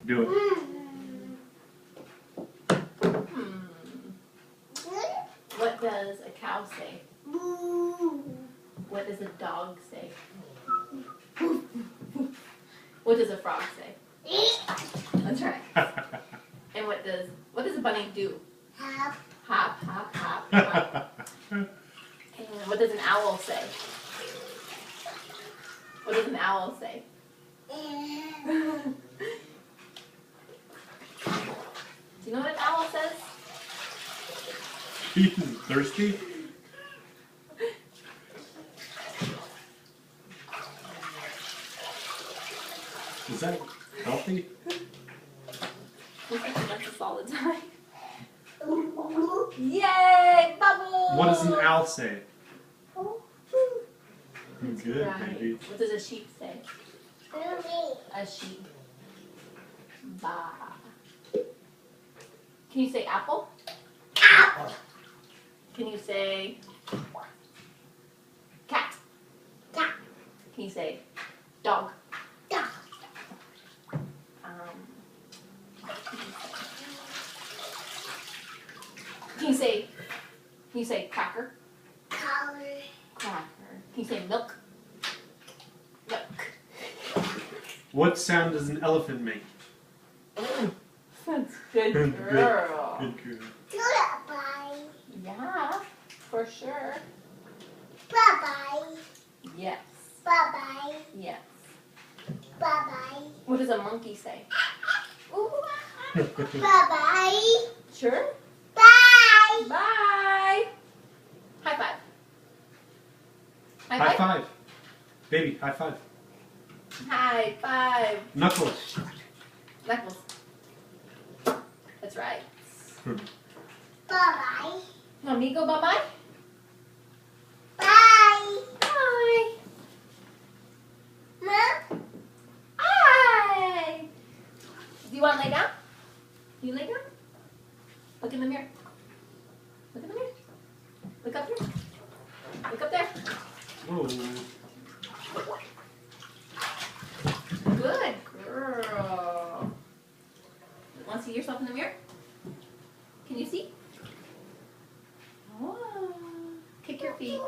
Do it. What does a cow say? What does a dog say? What does a frog say? That's right. And what does a bunny do? Hop. Hop, hop, hop, hop. And what does an owl say? What does an owl say? Do you know what an owl says? He's thirsty? Is that healthy? We think about this all the time. Yay! Bubbles! What does an owl say? Good, Right. baby. What does a sheep say? A sheep. Ba. Can you say apple? Apple. Can you say cat? Cat. Can you say dog? Dog. Can you say cracker? Color. Cracker. Can you say milk? Milk. What sound does an elephant make? That's good Good girl. Good girl. Goodbye. Yeah, for sure. Bye-bye. Yes. Bye-bye. Yes. Bye-bye. What does a monkey say? Ooh. Bye-bye. Sure. Bye. Bye. High five. High five. Baby, high five. High five. Knuckles. Knuckles. That's right. Bye-bye. Want me to go bye-bye? Bye. Bye. Mom. Hi. Do you want to lay down? You lay down? Look in the mirror. Look in the mirror. Look up here. Look up there. Whoa. Good girl. Want to see yourself in the mirror? Can you see? Oh. Kick your feet.